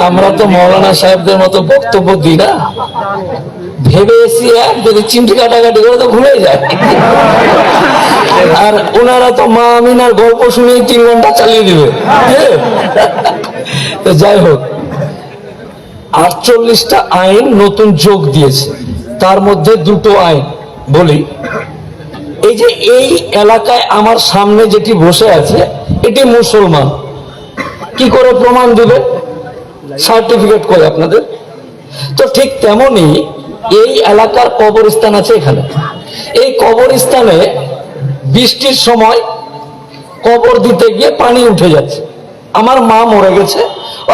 আমরা তো মৌলানা সাহেবদের মতো বক্তব্য দিই না, ভেবে এসি যদি চিমটি কাটাকাটি করে তো ভুলে যায়। আর ওনারা তো মা আমিনার গল্প শুনে 3 ঘন্টা চালিয়ে দিবে। তো যাই হোক, 48টা আইন নতুন যোগ দিয়েছে, তার মধ্যে 2টো আইন বলি। এই যে এই এলাকায় আমার সামনে যেটি বসে আছে এটি মুসলমান, কি করে প্রমাণ দিবে? সার্টিফিকেট করে আপনাদের। তো ঠিক তেমনি এই এলাকার কবরস্থান আছে এখানে, এই কবরস্থানে বৃষ্টির সময় কবর দিতে গিয়ে পানি উঠে যাচ্ছে। আমার মা মরে গেছে,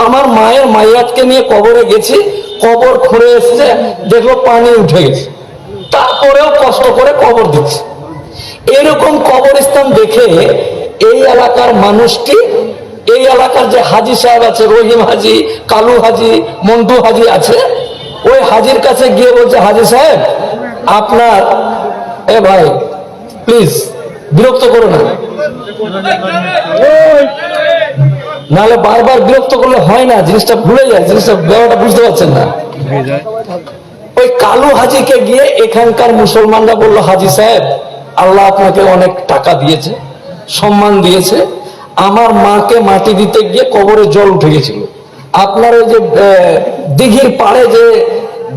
আমার মায়ের মাইয়াতকে নিয়ে কবরে গেছি, কবর খুঁড়ে এসছে, দেখলো পানি উঠে গেছে, তারপরেও কষ্ট করে কবর দিচ্ছে। এরকম কবরস্থান দেখে এই এলাকার মানুষটি, এই এলাকার যে হাজি সাহেব আছে, রহিম হাজি, কালু হাজি, মন্টু হাজি আছে, ওই হাজির কাছে গিয়ে বলছে, হাজি সাহেব আপনার, এ ভাই প্লিজ বিরক্ত করো না, নাহলে বারবার বিরক্ত করলে হয় না, জিনিসটা ভুলে যায়, জিনিসটা ব্যাপারটা বুঝতে পারছেন না। ওই কালু হাজিকে গিয়ে এখানকার মুসলমানরা বললো, হাজি সাহেব আল্লাহ আপনাকে অনেক টাকা দিয়েছে, সম্মান দিয়েছে, আমার মাকে মাটি দিতে গিয়ে কবরে জল উঠে গেছিল, আপনার ওই যে দিঘির পাড়ে যে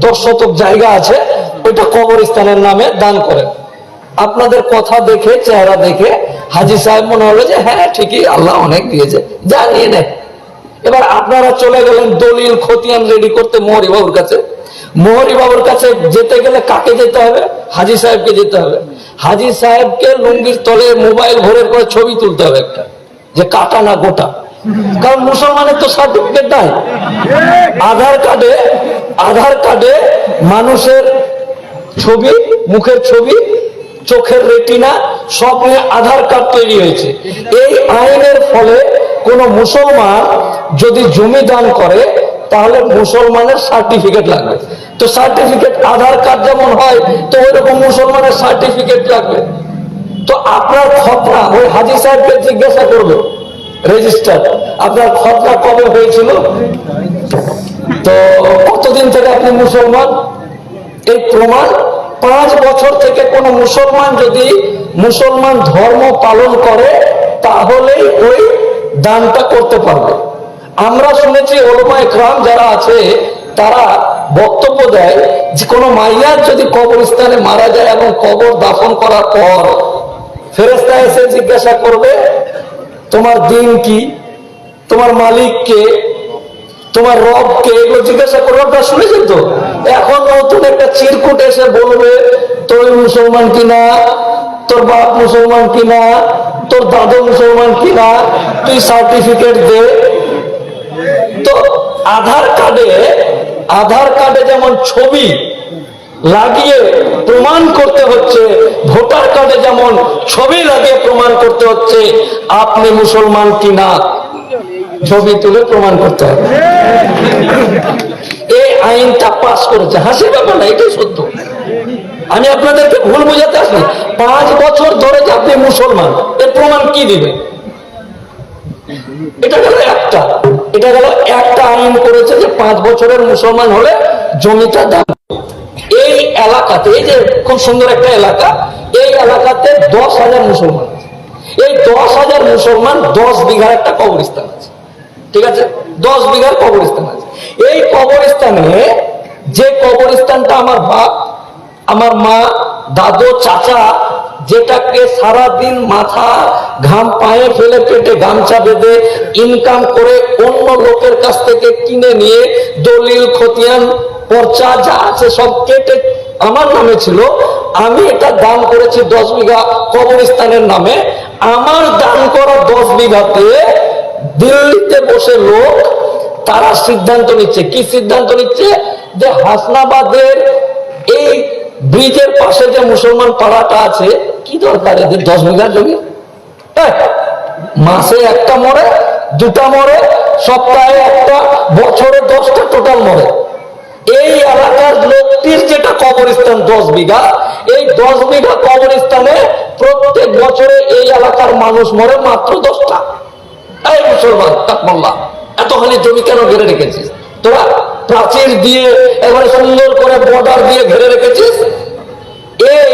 10 শতক জায়গা আছে ওইটা কবরস্থানের নামে দান করেন। আপনাদের কথা দেখে, চেহারা দেখে হাজি সাহেব মনে হলো যে হ্যাঁ ঠিকই, আল্লাহ অনেক দিয়েছে, যা নিয়ে নেয়। এবার আপনারা চলে গেলেন দলিল খতিয়ান রেডি করতে মোহরি বাবুর কাছে। মোহরি বাবুর কাছে যেতে গেলে কাকে যেতে হবে? হাজি সাহেবকে যেতে হবে। হাজি সাহেবকে লুঙ্গির তলে মোবাইল ভরে করে ছবি তুলতে হবে একটা, যে কাটা না গোটা, কারণ মুসলমানের তো সার্টিফিকেট নাই। আধার কার্ডে মানুষের ছবি, মুখের ছবি, চোখের রেটিনা সব নিয়ে আধার কার্ড তৈরি হয়েছে। এই আইনের ফলে কোন মুসলমান যদি জমি দান করে তাহলে মুসলমানের সার্টিফিকেট লাগবে। তো সার্টিফিকেট আধার কার্ড যেমন হয়, তো ওইরকম মুসলমানের সার্টিফিকেট লাগবে। তো আপনার খতনা ওই হাজি সাহেবকে জিজ্ঞাসা করবে, রেজিস্টার আপনার খতনা কবে হয়েছিল, তো কতদিন থেকে আপনি মুসলমান, এই প্রমাণ 5 বছর থেকে কোন মুসলমান যদি মুসলমান ধর্ম পালন করে তাহলেই ওই দানটা করতে পারবে। আমরা শুনেছি ওলামায়ে কেরাম যারা আছে তারা বক্তব্য দেয় যে কোনো মাইয়ার যদি কবরস্থানে মারা যায় এবং কবর দাফন করার পর ফেরেশতা এসে জিজ্ঞাসা করবে, তোমার দিন কি, তোমার মালিক কে, তোমার রব কে, এগুলো জিজ্ঞাসা করবে। আপনারা শুনেছেন তো? এখন নতুন একটা চিরকুট এসে বলবে, তুই মুসলমান কিনা, তোর বাপ মুসলমান কিনা, তোর দাদু মুসলমান কিনা, তুই সার্টিফিকেট দে। তো আধার কার্ডে যেমন ছবি লাগিয়ে প্রমাণ করতে হচ্ছে, ভোটার কার্ডে যেমন ছবি লাগিয়ে প্রমাণ করতে হচ্ছে আপনি মুসলমান কিনা, ছবি তুলে প্রমাণ করতে হবে। এই আইনটা পাস করেছে, হাসির ব্যাপার না, এটাই সত্য। আমি আপনাদেরকে ভুল বোঝাতে আসি। 5 বছর ধরে যে আপনি মুসলমান, এর প্রমাণ কি দিবে? এটা গেল একটা আইন করেছে যে 5 বছরের মুসলমান হলে জমিটা দান। এই এলাকাতে, এই যে খুব সুন্দর একটা এলাকা, এই এলাকাতে 10,000 মুসলমান আছে। এই 10,000 মুসলমান 10 বিঘার একটা কবরস্থান আছে, ঠিক আছে? 10 বিঘার কবরস্থান আছে। এই কবরস্থানে, যে কবরস্থানটা আমার বাপ, আমার মা, দাদু, চাচা, যেটাকে সারাদিন মাথা ঘাম পায়ে ফেলে পেটে গামছা বেঁধে ইনকাম করে অন্য লোকের কাছ থেকে কিনে নিয়ে দলিল খতিয়ান পর্চা যা আছে সব কেটে আমার নামে ছিল, আমি এটা দান করেছি 10 বিঘা কবরস্থানের নামে। আমার দান করা 10 বিঘাতে দিল্লিতে বসে লোক তারা সিদ্ধান্ত নিচ্ছে। কি সিদ্ধান্ত নিচ্ছে? যে হাসনাবাদের এই ব্রিজের পাশে যে মুসলমান পাড়াটা আছে, কি দরকার এদের 10 বিঘা জমি? মাসে একটা মরে, 2টা মরে, সপ্তাহে একটা, বছরে 10টা টোটাল মরে। এই এলাকার লোকটির যেটা কবরস্থান 10 বিঘা, এই 10 বিঘা কবরস্থানে প্রত্যেক বছরে এই এলাকার মানুষ মরে মাত্র 10টা। এই মুসলমান তাকমাল্লাহ এতখানি জমি কেন ঘিরে রেখেছিস? তোরা প্রাচীর দিয়ে এবারে সুন্দর করে বর্ডার দিয়ে ঘিরে রেখেছিস। এই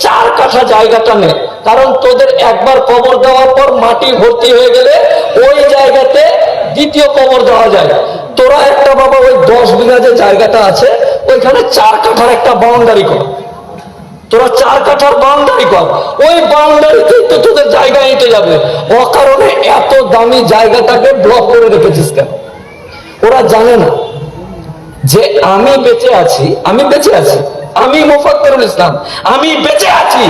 4 কাঠা জায়গাটা নে, কারণ তোদের একবার কবর দেওয়ার পর মাটি ভর্তি হয়ে গেলে ওই জায়গাতে দ্বিতীয় কবর দেওয়া যায়। তোরা একটা বাবা ওই 10 বিঘা যে জায়গাটা আছে ওইখানে 4 কাঠার একটা বাউন্ডারি কর। তোরা 4 কাঠার বাউন্ডারি কর, ওই বাউন্ডারিতেই তো তোদের জায়গা হেঁটে যাবে। অকারণে এত দামি জায়গাটাকে ব্লক করে রেখেছিস কেন? ওরা জানে না যে আমি বেঁচে আছি, আমি মোফাজ্জলুল ইসলাম, আমি বেঁচে আছি।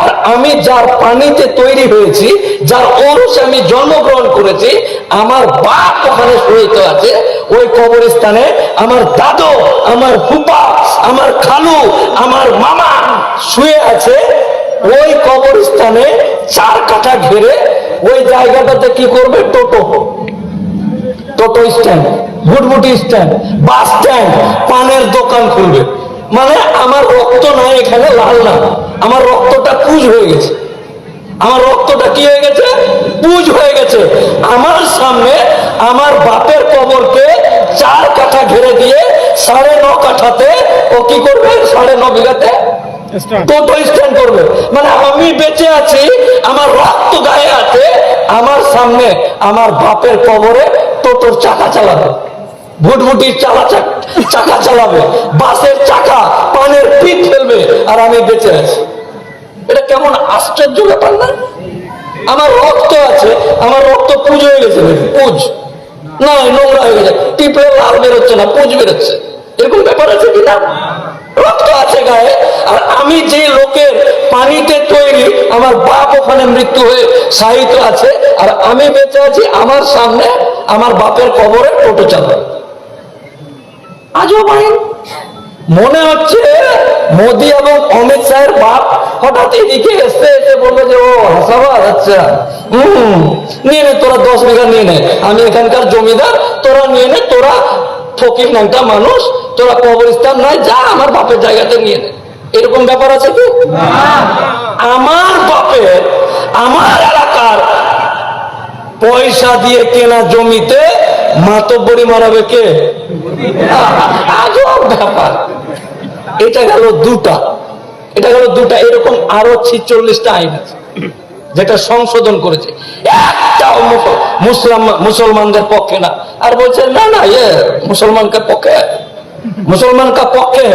আর আমি যার পানিতে তৈরি হয়েছি, যার ঔরসে আমি জন্মগ্রহণ করেছি, আমার বাপ ওখানে শহীদ আছে ওই কবরস্থানে। আমার দাদু, আমার ফুপা, আমার খালু, আমার মামা শুয়ে আছে ওই কবরস্থানে 4 কাঠা ঘিরে। ওই জায়গাটাতে কি করবে? টোটো স্ট্যান্ড, ভুটভুটি স্ট্যান্ড, বাস স্ট্যান্ড, পানের দোকান খুলবে। মানে আমার রক্ত নয় এখানে, লাল না, আমার রক্তটা পুজ হয়ে গেছে। আমার রক্তটা কি হয়ে গেছে? পুজ হয়ে গেছে। আমার সামনে আমার বাপের কবরকে 4 কাঠা ঘিরে দিয়ে 9.5 কাঠাতে ও কি করবে? 9.5 বিঘাতে টোটো স্ট্যান্ড করবে। মানে আমি বেঁচে আছি, আমার রক্ত গায়ে আছে, আমার সামনে আমার বাপের কবরে টোটোর চাকা চালাবে, ভুটভুটির চাকা চালাবে, বাসের চাকা, পানের পিঠ ফেলবে, আর আমি বেঁচে আছি। এটা কেমন আশ্চর্য ব্যাপার না? আমার রক্ত আছে, আমার রক্ত পুজ হয়ে গেছে, পুজ না, নোংরা হয়ে গেছে, টিপলে লাল বেরোচ্ছে না, পুজ বেরোচ্ছে। এরকম ব্যাপার আছে কিনা? রক্ত আছে গায়ে। আর আমি যে লোকের পানিতে তৈরি, আমার বাপ ওখানে মৃত্যু হয়ে সাহিত্য আছে, আর আমি বেঁচে আছি, আমার সামনে আমার বাপের কবরে টোটো চালাবে। আজও ভাই মনে হচ্ছে মোদি এবং অমিত শাহের বাপ হঠাৎ এদিকে এসে বললো যে ও হাসাবাদ, আচ্ছা নিয়ে নে তোরা 10 বিঘা নিয়ে নে, আমি এখানকার জমিদার, তোরা নিয়ে নে, তোরা ফকির নামটা মানুষ, তোরা কবরস্থান নয়, যা আমার বাপের জায়গাতে নিয়ে নে। এরকম ব্যাপার আছে কি? আমার বাপের, আমার এলাকার পয়সা দিয়ে কেনা জমিতে মাতব্বরি মারাবে কে? আজব ব্যাপার। এটা গেল দুটা। এরকম আরো 46টা আইন আছে যেটা সংশোধন করেছে, একটাও মুসলমানদের পক্ষে না। আর বলছে না না, মুসলমানকে পক্ষে।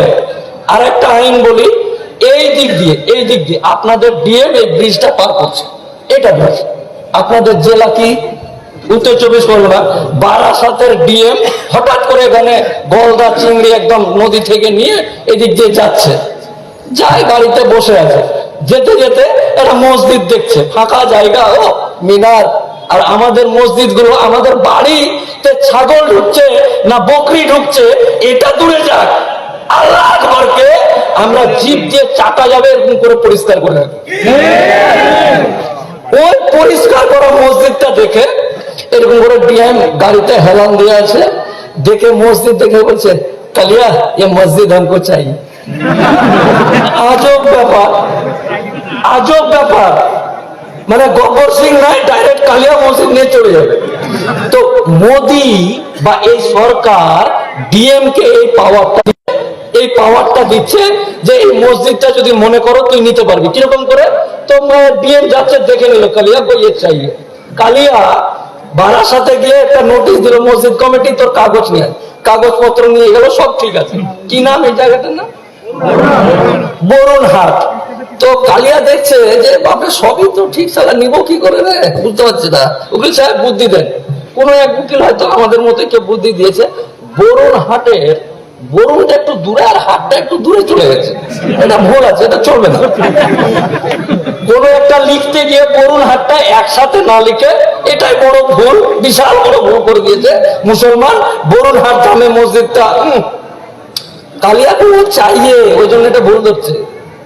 আর একটা আইন বলি, এই দিক দিয়ে আপনাদের ডিএম এই ব্রিজটা পার করছে, এটা ব্রিজ আপনাদের জেলা কি? উত্তর 24 পরগনা। বারাসাতের ডিএম হঠাৎ করে এখানে গলদা চিংড়ি একদম নদী থেকে নিয়ে এদিক দিয়ে যাচ্ছে, গাড়িতে বসে আছে, যেতে যেতে একটা মসজিদ দেখছে, ফাঁকা জায়গা, ও মিনার। আর আমাদের মসজিদ গুলো, আমাদের বাড়িতে ছাগল ঢুকছে না বকরি ঢুকছে, এটা দূরে যাক, আল্লাহ ঘরকে আমরা জিভ দিয়ে চাটা যাবে এরকম করে পরিষ্কার করে রাখি। ওই পরিষ্কার করা মসজিদটা দেখে এরকম করে ডিএম গাড়িতে হেলান দিয়ে আছে, দেখে মসজিদ দেখে বলছে কালিয়া ये मस्जिद हमको चाहिए। আজব ব্যাপার। মানে গব্বর সিং নাই, ডাইরেক্ট কালিয়া মসজিদ নিয়ে চলে যাবে। তো মোদি বা এই সরকার ডিএম কে এই পাওয়ারটা দিচ্ছে যে এই মসজিদটা যদি মনে করো তুই নিতে পারবি। কিরকম করে? তো ডিএম যাচ্ছে, দেখে নিল কালিয়া বইয়ে চাইয়ে, কালিয়া বারাসাতে গিয়ে একটা নোটিশ দিল মসজিদ কমিটি, তোর কাগজপত্র নিয়ে গেল, সব ঠিক আছে। কি নাম এই জায়গাটার? নাম বরুণহাট। তো কালিয়া দেখছে যে বাপরে সবই তো ঠিক, সালা নিব কি করে রে, বুঝতে পারছি না। উকিল সাহেব বুদ্ধি দেন, কোন এক উকিল হয়তো আমাদের মতো কেউ বুদ্ধি দিয়েছে, বরুণটা একটু দূরে আর হাটটা একটু দূরে চলে গেছে, এটা ভুল আছে, এটা চলবে না। কোন একটা লিখতে গিয়ে বরুণহাটটা একসাথে না লিখে, এটাই বড় ভুল, বিশাল বড় ভুল করে দিয়েছে মুসলমান। বরুণহাট জামে মসজিদটা কালিয়াকে চাইয়ে, ওই জন্য এটা ভুল ধরছে।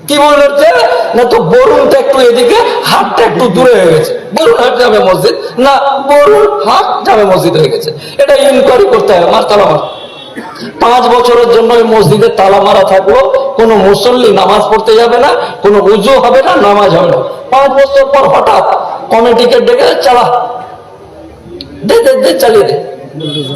কি ভুল ধরছে না? তো বরুণটা একটু এদিকে, হাটটা একটু দূরে হয়ে গেছে, বরুণহাট জামে মসজিদ না, বরুণহাট জামে মসজিদ হয়ে গেছে। এটা ইনকোয়ারি করতে হবে। তালা মার 5 বছরের জন্য ওই মসজিদে তালা মারা থাকলো, কোনো মুসল্লি নামাজ পড়তে যাবে না, কোনো উজু হবে না, নামাজ হবে না। 5 বছর পর হঠাৎ কমিটিকে ডেকে চালিয়ে দে।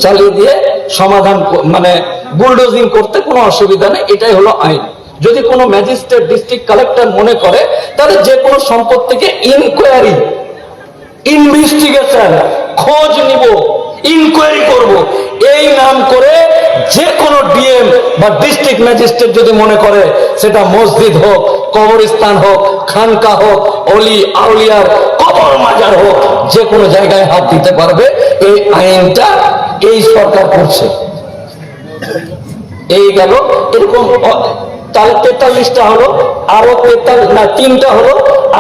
চালিয়ে দিয়ে সমাধান মানে বুলডোজিং করতে কোনো অসুবিধা নেই, এটাই হলো আইন। যদি কোনো ম্যাজিস্ট্রেট, ডিস্ট্রিক্ট কালেক্টর মনে করে তাহলে যে কোনো সম্পত্তিকে ইনকোয়ারি, ইনভেস্টিগেশন, খোঁজ নিব, ইনকোয়ারি করব, এই নাম করে যে কোনো ডিএম বা ডিস্ট্রিক্ট ম্যাজিস্ট্রেট যদি মনে করে সেটা মসজিদ হোক, কবরস্থান হোক, খানকা হোক, অলি আউলিয়ার কবর মাজার হোক, যে কোনো জায়গায় হাত দিতে পারবে। এই আইনটা এই সরকার করছে। এই গেল এরকম 43টা হলো, আরো 3টা হলো,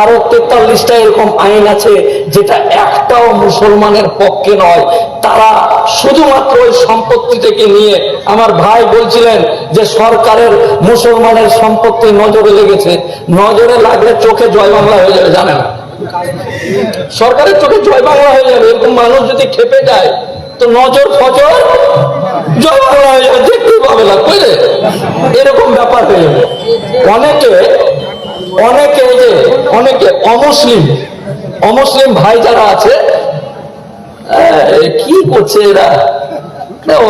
আরো 43টা এরকম আইন আছে যেটা একটাও মুসলমানের পক্ষে নয়। তারা শুধুমাত্র ওই সম্পত্তি থেকে নিয়ে, আমার ভাই বলছিলেন যে সরকারের মুসলমানের সম্পত্তি নজরে লেগেছে, নজরে লাগলে চোখে জয় বাংলা হয়ে যাবে, জানেন? সরকারের চোখে জয় বাংলা হয়ে যাবে। এরকম মানুষ যদি খেপে যায় তো নজর ফজর জয় বাংলা হয়ে যাবে, দেখতে পাবে না, বুঝলে? এরকম ব্যাপার হয়ে যাবে। অনেকে এই যে অনেকে অমুসলিম ভাই যারা আছে, কি করছে এরা?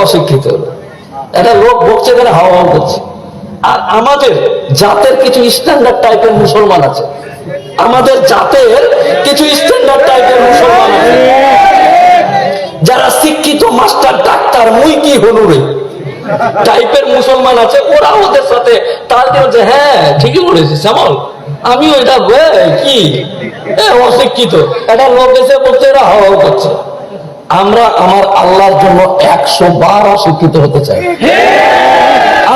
অশিক্ষিত একটা লোক বকছে, এখানে হাওয়া হাওয়া করছে। আর আমাদের জাতের কিছু স্ট্যান্ডার্ড টাইপের মুসলমান আছে, আমাদের জাতের কিছু স্ট্যান্ডার্ড টাইপের মুসলমান আছে যারা শিক্ষিত, মাস্টার, ডাক্তার, মুই কি হনুরে টাইপের মুসলমান আছে। ওরা ওদের সাথে তার যে হ্যাঁ ঠিকই বলেছিস শ্যামল, আমিও এটা কি অশিক্ষিত একটা লোক এসে বলছে, এরা হাওয়া করছে। আমরা আমার আল্লাহর জন্য 100 বার অশিক্ষিত হতে চাই।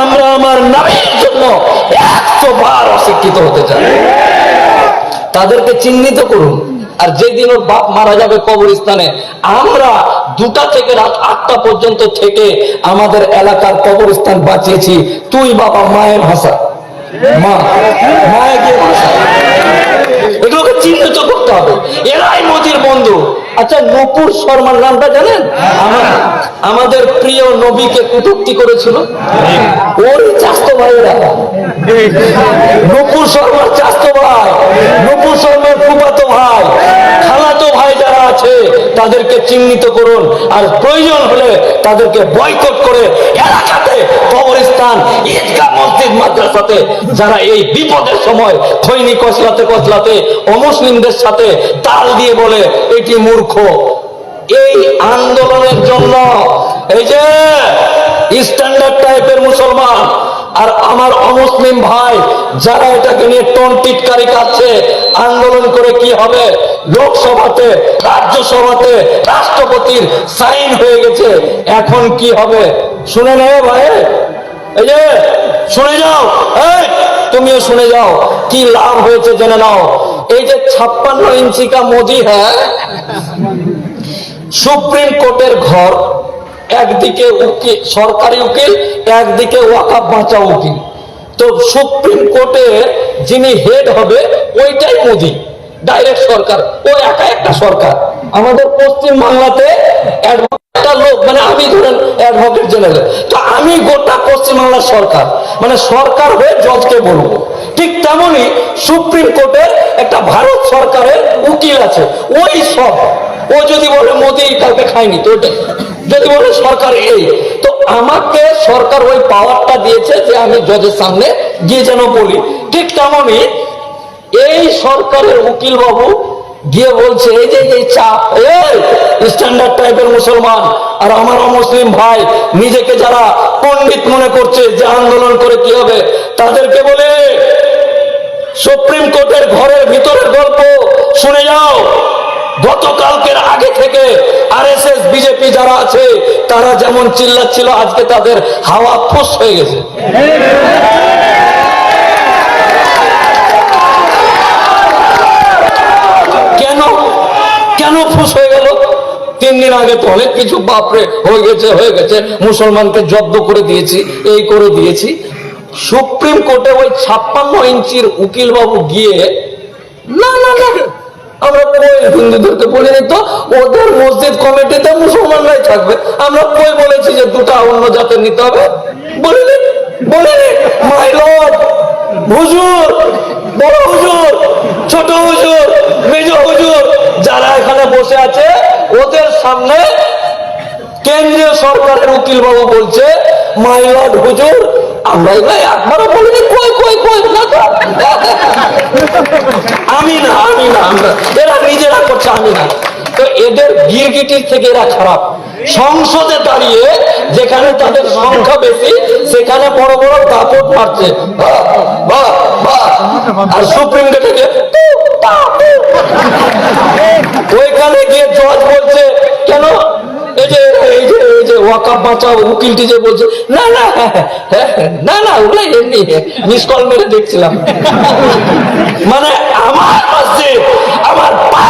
আমরা আমার নবীর জন্য 100 বার অশিক্ষিত হতে চাই। তাদেরকে চিহ্নিত করুন। আর যেদিন ওর বাপ মারা যাবে কবরস্থানে, আমরা 2টা থেকে রাত 8টা পর্যন্ত থেকে আমাদের এলাকার কবরস্থান বাঁচিয়েছি। তুই বাবা মায়ের ভাষা, মায়ের ভাষা, এগুলোকে চিহ্নিত করতে হবে। এরাই মোদির বন্ধু। আচ্ছা, নূপুর শর্মার নামটা জানেন? আমাদের প্রিয় নবীকে কটূক্তি করেছিল, ওরই চাস্তো ভাইয়েরা। নূপুর শর্মার চাস্তো ভাই, নূপুর শর্মার ফুফাতো ভাই, খালাতো ভাই যারা আছে তাদেরকে চিহ্নিত করুন। আর প্রয়োজন হলে তাদেরকে বয়কট করে এলাকাতে কবরস্থান, ঈদগাহ, মসজিদ, মাদ্রাসাতে যারা এই বিপদের সময় খৈনি কসলাতে কসলাতে অমুসলিমদের সাথে তাল দিয়ে বলে এটি মূর্খ, এই আন্দোলনের জন্য এই যে স্ট্যান্ডার্ড টাইপের মুসলমান আর আমার অমুসলিম ভাই যারা এটাকে নিয়ে টন টিটকারি কাটছে, আন্দোলন করে কি হবে? লোকসভাতে, রাজ্যসভাতে রাষ্ট্রপতির সাইন হয়ে গেছে, এখন কি হবে শুনে নেবে ভাই? এই যে শুনে যাও, তুমিও শুনে যাও, কি লাভ হয়েছে জেনে নাও। এই যে 56 ইঞ্চি কা মোদি হ্যাঁ, সুপ্রিম কোর্টের ঘর, একদিকে উকিল, সরকারি উকিল, একদিকে ওয়াকাফ বাঁচাও উকিল। তো সুপ্রিম কোর্টে যিনি হেড হবে ওইটাই মোদি, ডাইরেক্ট সরকার, ও একা একটা সরকার। আমাদের পশ্চিম বাংলাতে একটা লোক, মানে আমি ধরেন অ্যাডভোকেট জেনারেল, তো আমি গোটা পশ্চিম বাংলার সরকার, মানে সরকার হয়ে জজকে বলবো। ঠিক তেমনই সুপ্রিম কোর্টের একটা ভারত সরকারের উকিল আছে, ওই সব। ও যদি বলে মোদি কালকে খায়নি, তো ওটা যদি বলে সরকার এই, তো আমাকে সরকার ওই পাওয়ারটা দিয়েছে যে আমি জজের সামনে গিয়ে যেন বলি। ঠিক তেমনই এই সরকারের উকিল বাবু গিয়ে বলছে এই যে এই চাপ, স্ট্যান্ডার্ড টাইপের মুসলমান আর আমার মুসলিম ভাই নিজেকে যারা পণ্ডিত মনে করছে যে আন্দোলন করে কি হবে, তাদেরকে বলে সুপ্রিম কোর্টের ঘরের ভিতরের গল্প শুনে যাও। গতকালকের আগে থেকে আরএসএস, বিজেপি যারা আছে তারা যেমন চিল্লাচ্ছিল, আজকে তাদের হাওয়া ফুস হয়ে গেছে। কেন ফুস হয়ে গেল? 3 দিন আগে তো অনেক কিছু বাপরে হয়ে গেছে, মুসলমানকে জব্দ করে দিয়েছি, এই করে দিয়েছি। সুপ্রিম কোর্টে ওই 56 ইঞ্চির উকিল বাবু গিয়ে না না না, আমরা কই হিন্দুদেরকে বলিনি তো, ওদের মসজিদ কমিটিতে মুসলমানরাই থাকবে। আমরা কই বলেছি যে 2টা অন্য জাতের নিতে হবে? বলিনি। মাই লর্ড, হুজুর, বড় হুজুর, ছোট হুজুর, মেজ হুজুর যারা এখানে বসে আছে, ওদের সামনে কেন্দ্রীয় সরকারের উকিল বাবু বলছে মাই লর্ড হুজুর আমরা এগুলো একবারও বলিনি, কই কই কই না তো। আমি না আমরা, এরা নিজেরা করছে, আমি না। তো এদের গিরগিটির থেকে এরা খারাপ। সংসদে দাঁড়িয়ে যেখানে তাদের সংখ্যা বেশি সেখানে বড় বড় দাপট মারছে, আর সুপ্রিম কোর্টে গিয়ে ওইখানে গিয়ে জজ বলছে কেন এই যে ওয়াকাফ বাঁচাও উকিলটি যে বলছে না না না না ওগুলো এমনি মিস কল মেরে দেখছিলাম। মানে আমার মসজিদ, আমার মা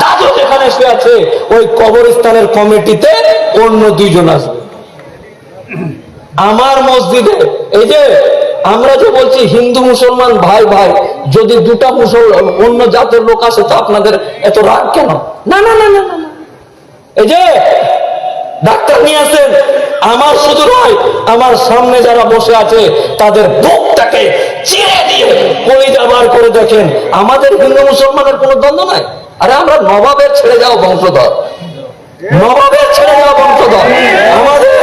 দাদু যেখানে শুয়ে আছে ওই কবরস্থানের কমিটিতে অন্য দুইজন আসবে। আমার মসজিদে এই যে আমরা যে বলছি হিন্দু মুসলমান ভাই ভাই, যদি দুটা অন্য জাতের লোক আসে তো আপনাদের এত রাগ কেন? না না না না না, এই যে ডাক্তার নিয়ে আসেন, আমার শুধু নয় আমার সামনে যারা বসে আছে তাদের বুকটাকে চিরে দিয়ে কলিজা বার করে দেখেন, আমাদের হিন্দু মুসলমানের কোনো দ্বন্দ্ব নাই। আরে আমরা নবাবের ছেড়ে যাও বংশধর, নবাবের ছেড়ে যাও বংশধর। আমাদের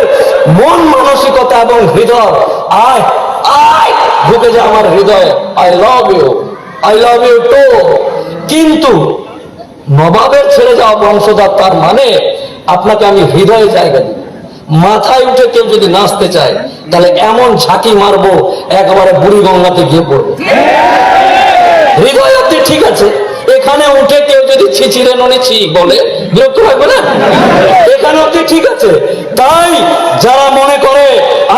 মন মানসিকতা এবং হৃদয় আয় আয় ঢুকে যায় আমার হৃদয়ে, আই লাভ ইউ টু। কিন্তু নবাবের ছেড়ে যাওয়া বংশধর তার মানে আপনাকে আমি হৃদয়ে জায়গা দিই। মাথায় উঠে কেউ যদি নাচতে চায় তাহলে এমন ঝাঁকি মারবো একেবারে বুড়ি গঙ্গাতে গিয়ে পড়বে। হৃদয় অব্দি ঠিক আছে, এখানে উঠে কেউ যদি ছিচিরে ননেছি বলে বিরক্ত লাগবে না? এখানে অব্দি ঠিক আছে। তাই যারা মনে করে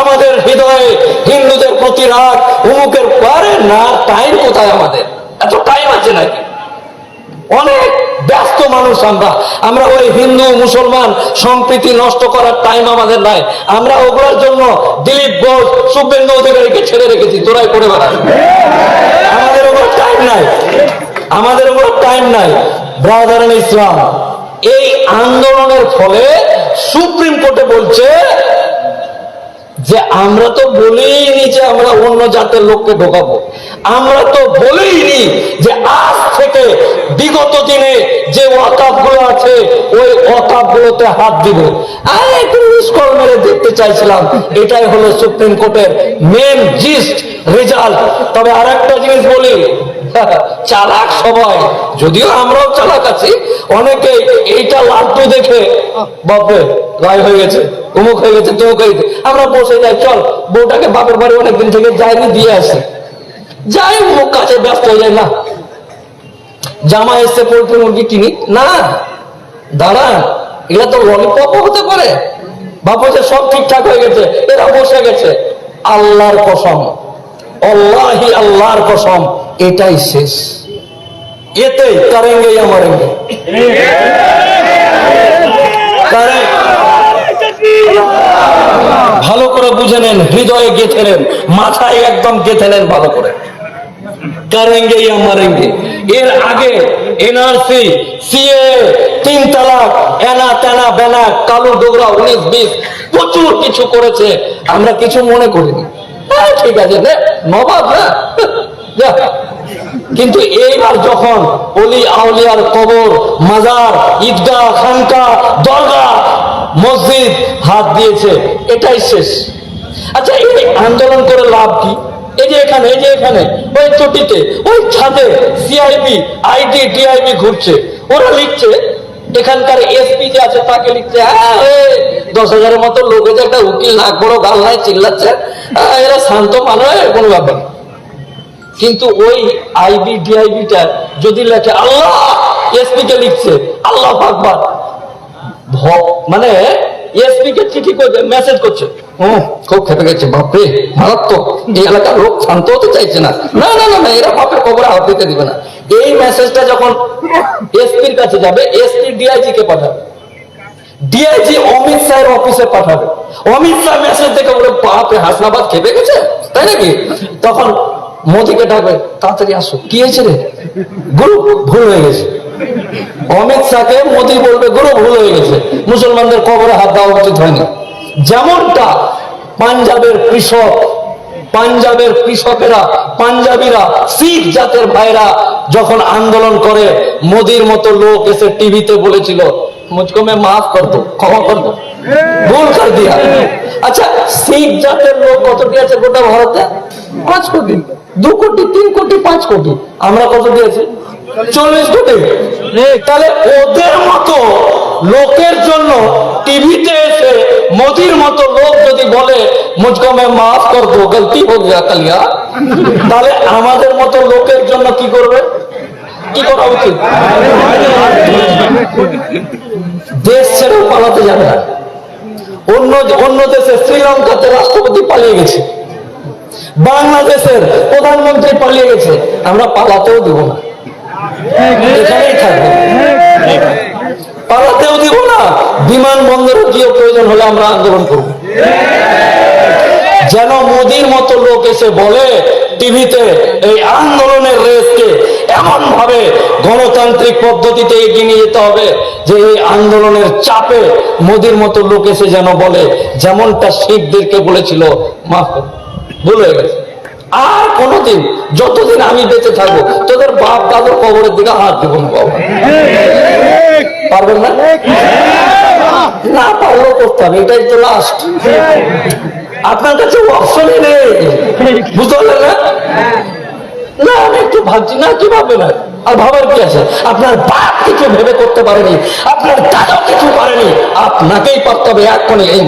আমাদের হৃদয়ে হিন্দুদের প্রতি রাগ উমুকের পারে না, টাইম কোথায়? আমাদের এত টাইম আছে নাকি? অনেক ব্যস্ত মানুষ আমরা ওই হিন্দু মুসলমান সম্প্রীতি নষ্ট করার টাইম আমাদের নাই। আমরা ওগুলোর জন্য দিলীপ ঘোষ শুভেন্দু অধিকারীকে ছেড়ে রেখেছি, তোরাই করে বেড়াস। আমাদের ওগুলো টাইম নাই, আমাদের ওগুলো টাইম নাই। ব্রাদার ইন ইসলাম, এই আন্দোলনের ফলে সুপ্রিম কোর্টে বলছে যে আমরা তো বলেইনি যে আমরা অন্য জাতের লোককে ঢোকাবো, আমরা তো বলেইনি যে আজ থেকে বিগত দিনে যে ওয়াকাফ গুলো আছে ওই ওয়াকাফ গুলোতে হাত দিব। আর একটু মিস কল মেরে দেখতে চাইছিলাম, এটাই হলো সুপ্রিম কোর্টের মেন জিস্ট রেজাল্ট। তবে আর একটা জিনিস বলি, চালাক সবাই, যদিও আমরাও চালাক আছি, অনেকে এইটা লাড্ডু দেখে বাপরে রায় হয়ে গেছে, অমুক হয়ে গেছে, তমুক হয়ে গেছে, আমরা বসে যাই চল বউটাকে বাপের বাড়ি অনেকদিন থেকে যায়নি দিয়ে আসি, যাই মুখ কাছে ব্যস্ত হয়ে যায়। না জামা এসছে পোল্ট্রি মুরগি কিনি না, দাঁড়ান এগুলা তো ললিপপ হতে পারে। বাপু যে সব ঠিকঠাক হয়ে গেছে, এরা বসে গেছে। আল্লাহর কসম, আল্লাহি আল্লাহর কসম, এটাই শেষ, এতেই করেঙ্গে আমারেঙ্গে। ভালো করে বুঝে নেন, হৃদয়ে গেঁথে নেন, মাথায় একদম গেঁথে নেন ভালো করে, করেঙ্গে আমারেঙ্গে। এর আগে এনআরসি, সিএ, 3 তালাক, এনা তেনা বেনা, কালু ডোগরা, 19-20 প্রচুর কিছু করেছে, আমরা কিছু মনে করিনি। ঠিক আছে নবাব না। কিন্তু এইবার যখন অলি আউলিয়ার কবর, মাজার, ঈদগাহ, খানকা, দরগা, মসজিদ হাত দিয়েছে, এটাই শেষ। আচ্ছা এই আন্দোলন করে লাভ কি? এই যে এখানে ওই চটিতে ওই ছাদে সিআইবি, আইডি, ডিআইবি ঘুরছে, ওরা লিখছে, এখানকার এসপি যে আছে তাকে লিখছে 10,000-এর মতো লোক আছে, একটা উকিল নাক বড় গাল নাই চিল্লাচ্ছে, এরা শান্ত মানুষ, কোনো ব্যাপার। কিন্তু ওই আইবি ডিআইবিটা যদি লেখে আল্লাহ, এসপি কে লিখছে আল্লাহ আকবার, মানে এসপি কে চিঠি করছে, মেসেজ করছে, খুব খেপে গেছে, বাপরে মারাত্মক, এই এলাকার লোক শান্ত হতে চাইছে না, না না না এরা বাপের কবরে হাত দিতে দিবে না। এই মেসেজটা যখন এসপির কাছে যাবে, এসপি ডিআইজি কে পাঠাবে, ডিআইজি অমিত শাহের অফিসে পাঠাবে, অমিত শাহ মেসেজ দেখে বলে বাপরে হাসনাবাদ খেপে গেছে, তাই নাকি? তখন মোদীকে ডাকবে, তাড়াতাড়ি আসো, কি হয়েছে রে? গুরু ভুল হয়ে গেছে। অমিত শাহকে মোদী বলবে গুরু ভুল হয়ে গেছে, মুসলমানদের কবরে হাত দেওয়া উচিত হয়নি। যেমনটা পাঞ্জাবের কৃষকেরা, পাঞ্জাবিরা, শিখ জাতের ভাইরা যখন আন্দোলন করে, মোদীর মতো লোক এসে টিভিতে বলেছিল मुझको मैं माफ कर दो, ক্ষমা कर दो, ভুল कर दिया। আচ্ছা, শিখ জাতের লোক কতটি আছে গোটা ভারতে? 5 কোটি, 2 কোটি, 3 কোটি, 5 কোটি। আমরা কত দিয়েছি? 40 কোটি। তাহলে ওদের মতো লোকের জন্য টিভিতে এসে মোদির মতো লোক যদি বলে মুঝকো मैं माफ कर दो, गलती हो गया कलिया, তাহলে আমাদের মতো লোকের জন্য কি করবে? কি করা উচিত? দেশ ছেড়ে পালাতে যাবে না। অন্য দেশে শ্রীলঙ্কাতে রাষ্ট্রপতি পালিয়ে গেছে, বাংলাদেশের প্রধানমন্ত্রী পালিয়ে গেছে, আমরা পালাতেও দেব না, এখানেই থাকবে, পালাতেও দিব না। বিমানবন্দরে গিয়ে প্রয়োজন হলে আমরা আন্দোলন করব, যেন মোদির মতো লোক এসে বলে টিভিতে এই আন্দোলনের রেসকে এমন ভাবে গণতান্ত্রিক পদ্ধতিতে এগিয়ে নিয়ে যেতে হবে যে এই আন্দোলনের চাপে মোদির মতো লোক এসে যেন বলে, যেমনটা শিখদেরকে বলেছিল মাফ করো, ভুল হয়ে গেছে। আর কোনদিন, যতদিন আমি বেঁচে থাকবো, তোদের বাপ দাদুর কবরের দিকে হাত দেবো না বাবা। পারবেন না? না পারলেও করতে হবে, এটাই তো লাস্ট। আপনার কাছে অপশনই নেই, বুঝতে পারলেন না? না আমি একটু ভাবছি না, কি ভাববে না? আর ভাবার কি আছে? আপনার বাপ কিছু ভেবে করতে পারেনি, আপনার দাদা কিছু পারেনি, আপনাকেই পারতে হবে এক্ষুনি এই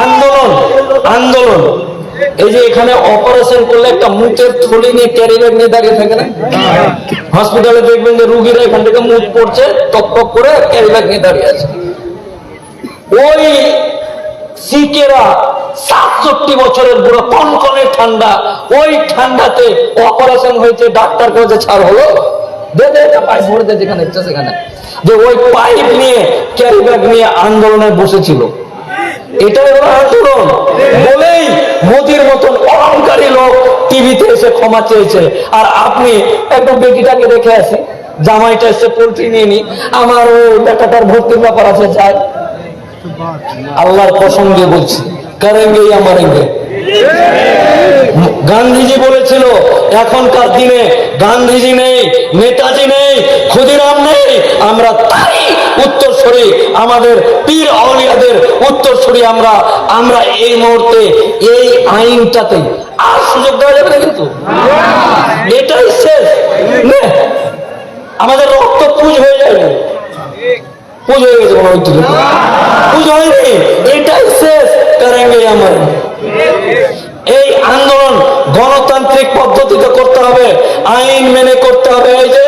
আন্দোলন। আন্দোলন এই যে এখানে অপারেশন করলে একটা মুখের থলি নিয়ে ক্যারি ব্যাগ নিয়ে দাঁড়িয়ে থাকে না, হসপিটালে দেখবেন যে রুগীরা এখান থেকে মুখ পড়ছে, টক টক করে ক্যারি ব্যাগ নিয়ে দাঁড়িয়ে আছে। ওই শিখেরা 67 বছরের বুড়ো, কনকনে ঠান্ডা, ওই ঠান্ডাতে অপারেশন হয়েছে, ডাক্তার কাছে ছাড় হলো, পাইপ ভরে দেয় যেখানে ইচ্ছা সেখানে, যে ওই পাইপ নিয়ে ক্যারি ব্যাগ নিয়ে আন্দোলনে বসেছিল। এটাই হলো আন্দোলন বলেই মোদির মতন অহংকারী লোক টিভিতে এসে ক্ষমা চেয়েছে। আর আপনি একটু বেটিটাকে দেখে আসি, জামাইটা এসে পোল্ট্রি নিয়ে নি, আমার ওই বেটাটার ভর্তির ব্যাপার আছে, চাই আল্লাহর কসম দিয়ে বলছি, করেঙ্গে ইয়া মারেঙ্গে। গান্ধীজি বলেছিল, এখনকার দিনে গান্ধীজি নেই, নেতাজি নেই, ক্ষুদিরাম নেই, আমরা তাই উত্তরসূরি, আমাদের পীর আউলিয়াদের উত্তরসূরি আমরা। আমরা এই মুহূর্তে এই আইনটাতে আর সুযোগ দেওয়া যাবে না, কিন্তু এটাই শেষ। আমাদের রক্ত পুজ হয়ে যাবে, পুজ হয়ে গেছে, পুজ হয়নি, এটাই শেষ। করেঙ্গে আমার এই আন্দোলন গণতান্ত্রিক পদ্ধতিতে করতে হবে, আইন মেনে করতে হবে। এই যে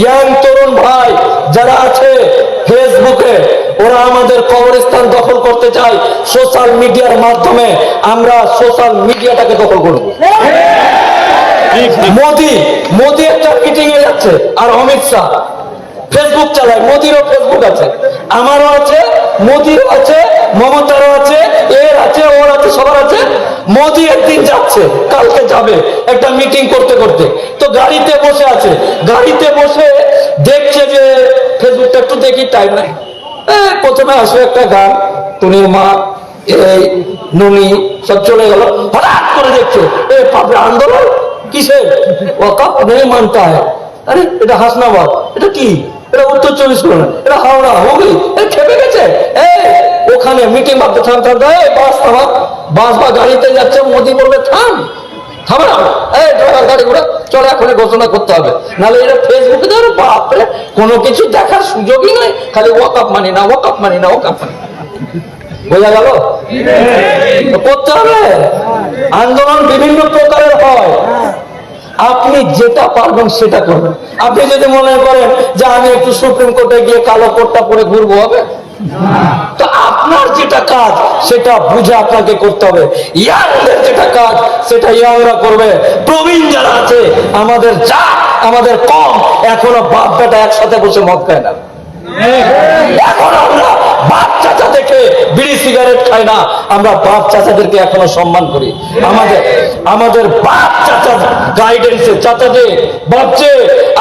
ইয়াং তরুণ ভাই যারা আছে ফেসবুকে, ওরা আমাদের কবরস্থান দখল করতে চায়, সোশ্যাল মিডিয়ার মাধ্যমে আমরা সোশ্যাল মিডিয়াটাকে দখল করব। মোদি একটা মিটিং এ যাচ্ছে, আর অমিত শাহ ফেসবুক চালায়, মোদিরও ফেসবুক আছে, আমারও আছে, মোদিরও আছে, মমতারও আছে, এর আছে, ওর আছে, সবার আছে। মোদি একদিন যাচ্ছে, কালকে যাবে একটা মিটিং করতে করতে, তো গাড়িতে বসে আছে, গাড়িতে বসে দেখছে যে ফেসবুকটা একটু দেখি, টাইম নাই, প্রথমে আসবে একটা গান, টুনির মা, এই ননি সব চলে গেল, হঠাৎ করে দেখছে আন্দোলন কিসের, ওয়াকাফ নেই মানতা হয়, আরে এটা হাসনাবাদ, এটা কি, এটা উত্তর 24 পরগনা, এটা হাওড়া, হুগলি, এটা খেপে গেছে। ওখানে মিটিং ভাবতে থাম থাম, বাস থামা, বাস বা গাড়িতে যাচ্ছে, মোদি বলবে থাম, থামা না, ড্রাইভার গাড়ি ঘোড়া চলে, এখন ঘোষণা করতে হবে, নাহলে এটা ফেসবুকে ধরো, বাপরে কোনো কিছু দেখার সুযোগই নাই, খালি ওয়াকাফ মানি না, ওয়াকাফ মানি না, ওয়াকাফ মানি না। বোঝা গেল? করতে হবে। আন্দোলন বিভিন্ন প্রকারের হয়, আপনি যেটা পারবেন সেটা করবেন। আপনি যদি মনে করেন যে আমি একটু সুপ্রিম কোর্টে গিয়ে কালো কোটটা পরে ঘুরবো, হবে? তো আপনার যেটা কাজ সেটা বুঝে আপনাকে করতে হবে। ইয়াংদের যেটা কাজ সেটা ইয়াংরা করবে। প্রবীণ যারা আছে, আমাদের যা আমাদের কম, এখনো বাপ বেটা একসাথে বসে মদ খায় না, এখন আমরা বাপ চাচা থেকে বিড়ি সিগারেট খাই না, আমরা বাপ চাচাদেরকে এখনো সম্মান করি। আমাদের বাপ চাচা গাইডেন্সে, চাচাকে বাপচে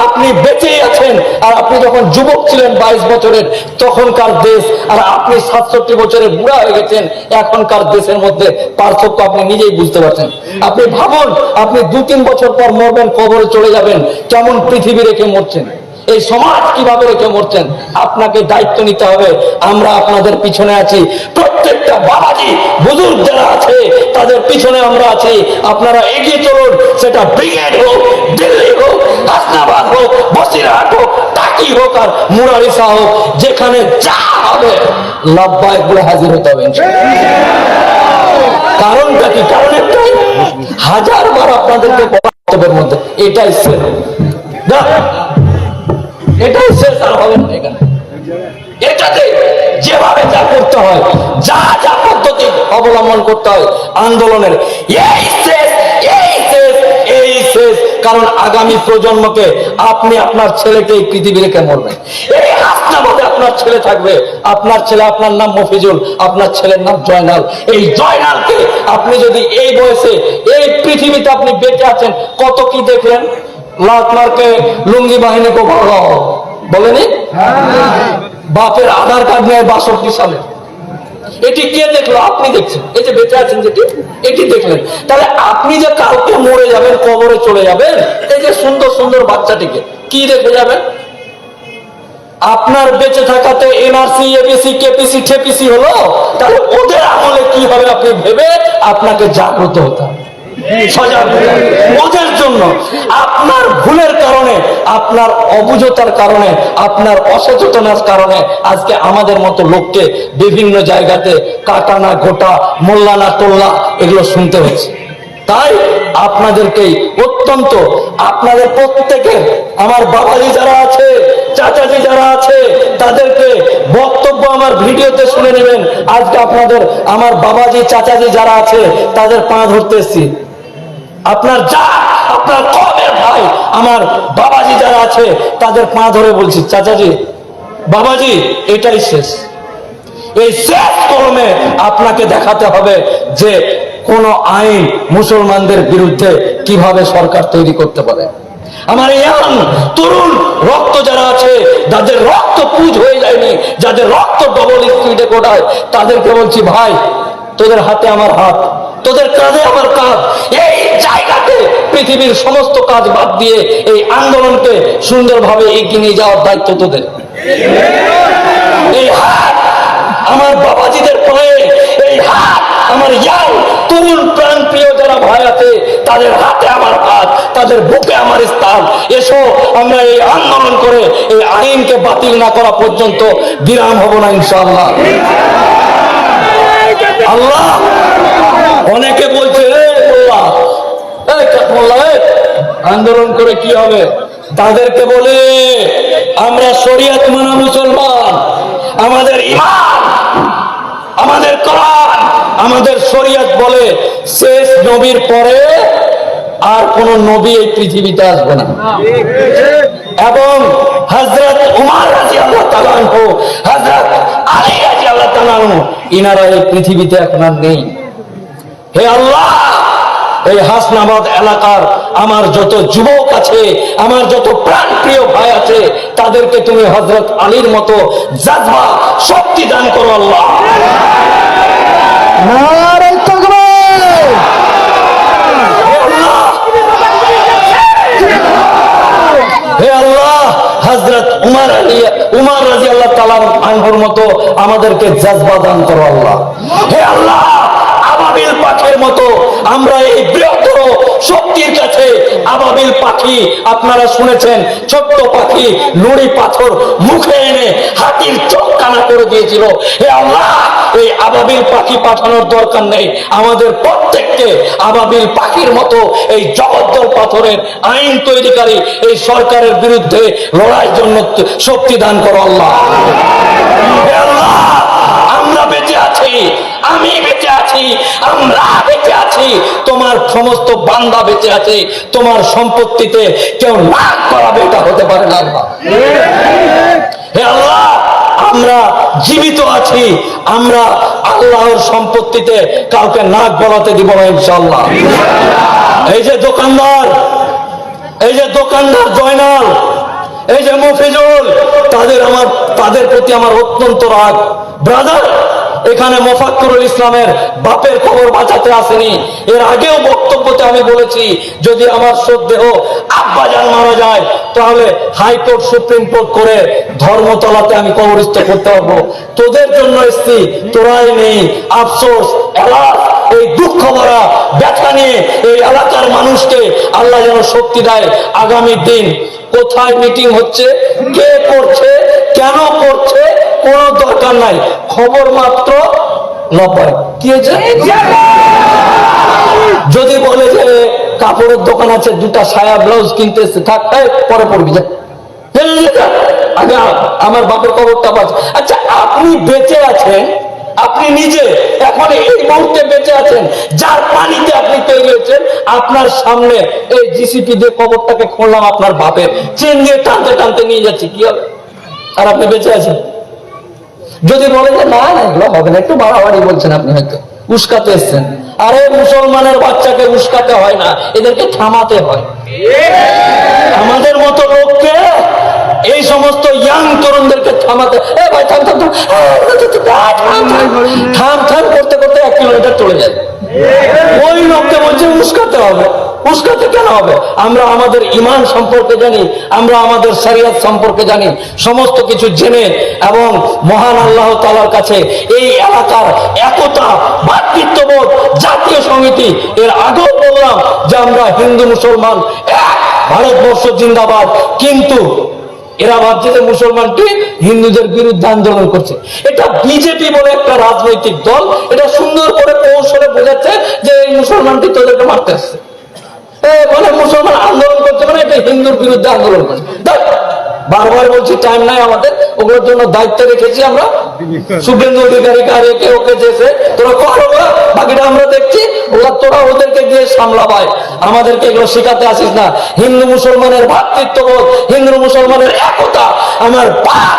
আপনি আপনি বেঁচেই আছেন। আর আপনি যখন যুবক ছিলেন 22 বছরের, তখনকার দেশ, আর আপনি 67 বছরের বুড়া হয়ে গেছেন, এখনকার দেশের মধ্যে পার্থক্য আপনি নিজেই বুঝতে পারছেন। আপনি ভাবুন, আপনি 2-3 বছর পর মরবেন, কবরে চলে যাবেন, কেমন পৃথিবী রেখে মরছেন, এই সমাজ কিভাবে রেখে মরছেন। আপনাকে দায়িত্ব নিতে হবে। আমরা আপনাদের পিছনে আছি, প্রত্যেকটা বাবাজি বুজুর্গ যারা আছে তাদের পিছনে আমরা আছি। আপনারা এগিয়ে চলুন, সেটা ব্রিগেড হোক, দিল্লি হোক, হাসনাবাদ হোক, বসিরহাট হোক, টাকি হোক আর মুরারিসা হোক, যেখানে যা হবে লাভবাহিক বলে হাজির হতে হবে। কারণটা কি? কারণ একটাই, 1000 বার আপনাদেরকে বক্তব্যের মধ্যে এটাই শেষ, এটাই শেষ, আর হবে না এখানে। এটাতে যেভাবে যা করতে হয়, যা যা পদ্ধতি অবলম্বন করতে হয় আন্দোলনের, এই শেষ, এই শেষ, এই শেষ। কারণ আগামী প্রজন্মকে আপনি আপনার ছেলেকে এই পৃথিবী রেখে মরবেন। এই হাসনাবাদে আপনার ছেলে থাকবে, আপনার ছেলে, আপনার নাম মফিজুল, আপনার ছেলের নাম জয়নাল। এই জয়নালকে আপনি যদি এই বয়সে এই পৃথিবীতে আপনি বেঁচে আছেন, কত কি দেখলেন, লাত মারকে লুঙ্গি বাহিনী কো ভাগাও বলেনি, বাপের আধার কার্ড নেয় 62 সালে। এটি কে দেখলো? আপনি দেখছেন। এই যে বেঁচে আছেন যেটি, এটি দেখলেন। তাহলে আপনি যে কাউকে মরে যাবেন, কবরে চলে যাবেন, এই যে সুন্দর সুন্দর বাচ্চাটিকে কি রেখে যাবেন? আপনার বেঁচে থাকাতে এনআরসি, এবিসি, কেপিসি, ঠেপিসি হলো, তাহলে ওদের আমলে কি হবে আপনি ভেবে আপনাকে জাগ্রত হতে হবে, সজাগ হতে হবে। ওদের জন্য আপনার ভুলের কারণে, আপনার অবুঝতার কারণে, আপনার অসচেতনার কারণে আজকে আমাদের মতো লোককে বিভিন্ন জায়গাতে কাটানা ঘোটা, মোল্লানা টোল্লা এগুলো শুনতে হচ্ছে। তাই আপনাদেরকেই অত্যন্ত, আপনাদের প্রত্যেকের, আমার বাবাজি যারা আছে, চাচাজি যারা আছে, তাদেরকে বক্তব্য আমার ভিডিওতে শুনে নেবেন। আজকে আপনাদের, আমার বাবাজি চাচাজি যারা আছে তাদের পা ধরতে এসেছি। আপনার যা, আপনার কমের ভাই, আমার বাবাজি যারা আছে তাদের পা ধরে বলছি, চাচাজি, বাবাজি, এটাই শেষ। এই শেষ কলমে আপনাকে দেখাতে হবে যে কোন আইন মুসলমানদের বিরুদ্ধে কিভাবে সরকার তৈরি করতে পারে। আমার ইয়াং তরুণ রক্ত যারা আছে, যাদের রক্ত পুজ হয়ে যায়নি, যাদের রক্ত ডবল স্পিডে গোড়ায়, তাদেরকে বলছি, ভাই, তোদের হাতে আমার হাত, তোদের কাঁধে আমার কাঁধ। এই জায়গাতে পৃথিবীর সমস্ত কাজ বাদ দিয়ে এই আন্দোলনকে সুন্দরভাবে এগিয়ে নিয়ে যাওয়ার দায়িত্ব তোদের। এই হাত আমার বাবাজিদের পায়ে, এই হাত আমার ইয়াং তরুণ প্রাণ প্রিয় যারা ভাই আছে, তাদের হাতে আমার হাত, তাদের বুকে আমার স্থান। এসো, আমরা এই আন্দোলন করে এই আইনকে বাতিল না করা পর্যন্ত বিরাম হব না, ইনশাআল্লাহ। আল্লাহ অনেকে বলছে, আন্দোলন করে কি হবে? তাদেরকে বলে, আমরা শরিয়ত মানা মুসলমান, আমাদের ঈমান, আমাদের কোরআন, আমাদের শরিয়ত বলে শেষ নবীর পরে আর কোন নবী এই পৃথিবীতে আসবে না। এবং হযরত উমর রাদিয়াল্লাহু তাআলা আনহু, হযরত আলী রাদিয়াল্লাহু তাআলা আনহু, ইনারা এই পৃথিবীতে এখন আর নেই। হে আল্লাহ, এই হাসনাবাদ এলাকার আমার যত যুবক আছে, আমার যত প্রাণপ্রিয় ভাই আছে, তাদেরকে তুমি হযরত আলীর মতো জাযবা, শক্তি দান করো আল্লাহ। নারে তাকবীর। হে আল্লাহ, হযরত উমর রাদিয়াল্লাহু তাআলা আনহুর মতো আমাদেরকে জাযবা দান করো আল্লাহ। হে আল্লাহ, আবাবিল পাখির মতো আমরা এই বৃহত্তর শক্তির কাছে, আবাবিল পাখি আপনারা শুনেছেন, ছোট্ট পাখি নুড়ি পাথর মুখে এনে হাতির চোখ কানা করে দিয়েছিল। হে আল্লাহ, এই আবাবিল পাখি পাঠানোর দরকার নেই, আমাদের প্রত্যেককে আবাবিল পাখির মতো এই জগদ্দল পাথরের আইন তৈরিকারী এই সরকারের বিরুদ্ধে লড়াইয়ের জন্য শক্তি দান করো আল্লাহ। হে আল্লাহ, আমরা বেঁচে আছি, আমি বেঁচে আছি, আমরা বেঁচে আছি, তোমার সমস্ত বান্দা বেঁচে আছে, তোমার সম্পত্তিতে কেউ নাক করাবে এটা হতে পারে না আল্লাহ। হে আল্লাহ, আমরা জীবিত আছি, আমরা আল্লাহর সম্পত্তিতে কাউকে নাক গলাতে দিব না ইনশাআল্লাহ। এই যে দোকানদার জয়নাল, মফিজুল, তাদের প্রতি আমার অত্যন্ত রাগ। ব্রাদার, এখানে মোফাক্কিরুল ইসলামের বাপের খবর বাঁচাতে আসেনি। এর আগেও বক্তব্যতে আমি বলেছি, যদি আমার শ্রদ্ধেয় আব্বাজান মারা যায় তাহলে হাইকোর্ট সুপ্রিম কোর্ট করে ধর্মতলাতে আমি কবরস্থ করতে পারবো। তোদের জন্য এসছি, তোরাই নেই। আফসোস, এলাস, এই দুঃখ ভরা ব্যথা নিয়ে এই এলাকার মানুষকে আল্লাহ যেন শক্তি দেয়। আগামী দিন কোথায় মিটিং হচ্ছে, কে করছে, কেন করছে, কোনো দরকার নাই, খবর মাত্র লব্বাই। কি হয়েছে? যদি বলে যে কাপড়ের দোকান আছে, দুটা সায়া ব্লাউজ কিনতে এসছে, থাক, পরে পড়বি, যা, আগে আমার বাপের খবরটা পাচ্ছি। আচ্ছা, আপনি বেঁচে আছেন, আপনি নিজে এখন এই মুহূর্তে বেঁচে আছেন, যার পানিতে আপনি তৈরি হয়েছেন, আপনার সামনে এই জিসিপি দিয়ে কবরটাকে খুললাম, আপনার বাপের চেন দিয়ে টানতে টানতে নিয়ে যাচ্ছি, কি হবে? আর আপনি বেঁচে আছেন। যদি বলে যে না না এগুলো হবে না, একটু বাড়াবাড়ি বলছেন, আপনি হয়তো উস্কাতে এসছেন। আরে মুসলমানের বাচ্চাকে উস্কাতে হয় না, এদেরকে থামাতে হয়। আমাদের মতো লোককে, এই সমস্ত ইয়াং তরুণদেরকে থামাতে, এ ভাই থাম থাম থাম থাম করতে করতে 1 কিলোমিটার চলে যায়। ওই লোককে বলছে উস্কাতে হবে। উস্কাতে কেন হবে? আমরা আমাদের ঈমান সম্পর্কে জানি, আমরা আমাদের শরিয়ত সম্পর্কে জানি, সমস্ত কিছু জেনে এবং মহান আল্লাহ তাআলার কাছে এই এলাকার একতা, ভ্রাতৃত্ববোধ, জাতীয় সংহতি, এর আগেও বললাম যে আমরা হিন্দু মুসলমান এক, ভারতবর্ষ জিন্দাবাদ। কিন্তু এরা ভাবছে যে মুসলমানকে হিন্দুদের বিরুদ্ধে আন্দোলন করছে। এটা বিজেপি বলে একটা রাজনৈতিক দল, এটা সুন্দর করে কৌশলে বোঝাচ্ছে যে এই মুসলমানটি তোদেরকে মারতে আসছে। বলে মুসলমান আন্দোলন করছে মানে এটা হিন্দুর বিরুদ্ধে আন্দোলন করছে। বারবার বলছি, টাইম নাই আমাদের, ওগুলোর জন্য দায়িত্ব রেখেছি আমরা। শুভেন্দু অধিকারী কারিকে ওকে যেছে, তোরা করো, বাকিটা আমরা দেখছি, তোরা ওদেরকে গিয়ে সামলাবাই, আমাদেরকে এগুলো শেখাতে আসিস না। হিন্দু মুসলমানের ভ্রাতৃত্ববোধ, হিন্দু মুসলমানের একতা আমার বাপ।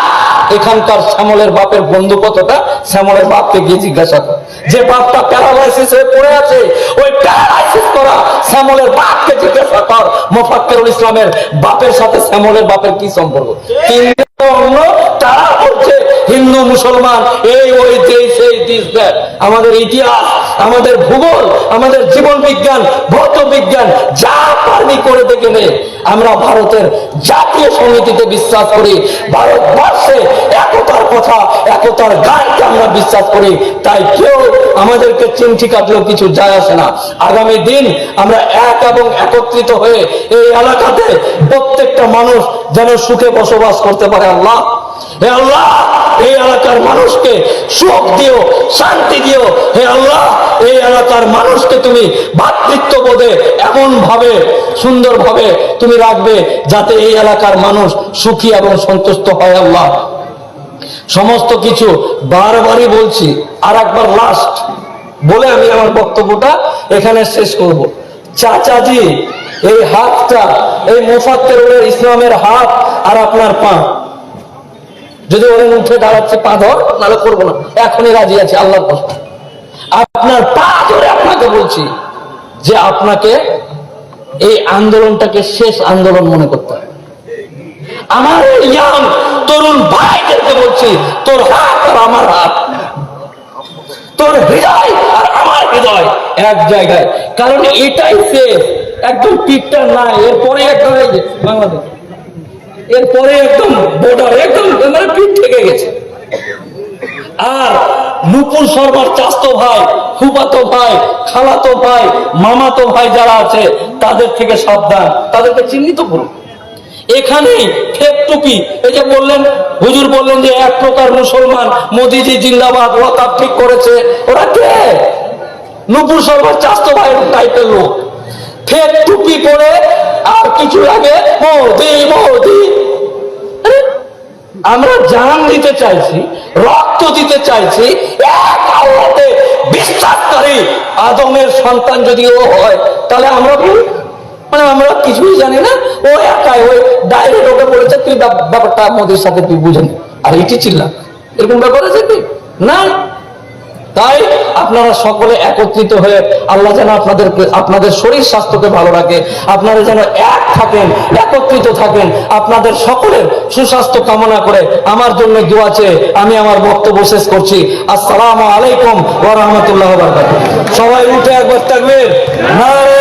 এখানকার শ্যামলের বাপের বন্ধু কতটা, শ্যামলের বাপকে গিয়ে জিজ্ঞাসা কর। যে বাপটা প্যারালাইসিস হয়ে পড়ে আছে, ওই প্যারালাইসিস করা শ্যামলের বাপকে জিজ্ঞাসা কর মোফাক্কিরুল ইসলামের বাপের সাথে শ্যামলের বাপের কি সম্পর্ক। অন্য তারা বলছে হিন্দু মুসলমান এই ওই সেই দিস দ্যাট। আমাদের ইতিহাস, আমাদের ভূগোল, আমাদের জীবন বিজ্ঞান, ভৌত বিজ্ঞান যা পারবি করে দেখে নে। আমরা ভারতের জাতীয় সংহতিতে বিশ্বাস করি, ভারতবর্ষে একতার কথা, একতার গানকে আমরা বিশ্বাস করি। তাই কেউ আমাদেরকে চিমটি কাটলেও কিছু যায় আসে না। আগামী দিন আমরা এক এবং একত্রিত হয়ে এই এলাকাতে প্রত্যেকটা মানুষ যেন সুখে বসবাস করতে পারে। আল্লাহ, হে আল্লাহ, এই এলাকার মানুষকে সুখ দিও, শান্তি দিও। হে আল্লাহ, এই এলাকার মানুষকে তুমি ভ্রাতৃত্ববোধে এমন ভাবে, সুন্দর ভাবে তুমি রাখবে যাতে এই এলাকার মানুষ সুখী এবং সন্তুষ্ট হয়। আল্লাহ, সমস্ত কিছু বারবারই বলছি, আর একবার লাস্ট বলে আমি আমার বক্তব্যটা এখানে শেষ করব। চাচাজি, এই হাতটা, এই মোফাক্কিরুল ইসলামের হাত আর আপনার পা, যদি ওরা উঠে দাঁড়াচ্ছে, পা ধর, নাহলে করবো না, এখনই রাজি আছে আল্লাহর কষ্ট। আপনার পা ধরে আপনাকে বলছি যে আপনাকে এই আন্দোলনটাকে শেষ আন্দোলন মনে করতে হবে। আমার ইয়াং তরুণ ভাইদেরকে বলছি, তোর হাত আর আমার হাত, তোর হৃদয় আর আমার হৃদয় এক জায়গায়। কারণ এটাই শেষ, একদম পিকটা নাই, এরপরে একদম বাংলাদেশ, এরপরে একদম বর্ডার, একদম মানে পিঠ থেকে গেছে। আর নুপুর শর্মার চাচতো ভাই, ফুফাতো ভাই, খালাতো ভাই, মামাতো ভাই যারা আছে তাদের থেকে সাবধান, তাদেরকে চিহ্নিত করুন। এখানেই ফেক টুপি, এই যে বললেন হুজুর বললেন যে এক প্রকার মুসলমান, মোদিজি জিন্দাবাদ, ওয়াকাব ঠিক করেছে, ওরা কে? নুপুর শর্মার চাচতো ভাই টাইপের লোক, ফেক টুপি পরে আর কিছু আগে মোদি মোদি। আমরা জান দিতে চাইছি, রক্ত দিতে চাইছি, এক আল্লাহতে বিশ্বাসকারী আদমের সন্তান যদি ও হয়, তাহলে আমরা মানে আমরা কিছুই জানি না, ও একাই ওই ডাইরেক্ট ওকে বলেছে তুই ব্যাপারটা মোদির সাথে তুই বুঝে নি, আর এটি চিল্লা, এরকম ব্যাপার আছে কি না? তাই আপনারা সকলে একত্রিত হয়ে আল্লাহ যেন আপনাদের শরীর স্বাস্থ্যকে ভালো রাখে, আপনারা যেন এক থাকেন, একত্রিত থাকেন। আপনাদের সকলের সুস্বাস্থ্য কামনা করে আমার জন্য দোয়া চেয়ে আমি আমার বক্তব্য শেষ করছি। আসসালামু আলাইকুম ওয়া রাহমাতুল্লাহি ওয়া বারাকাতুহু। সবাই উঠে একবার তাকবীর, নারে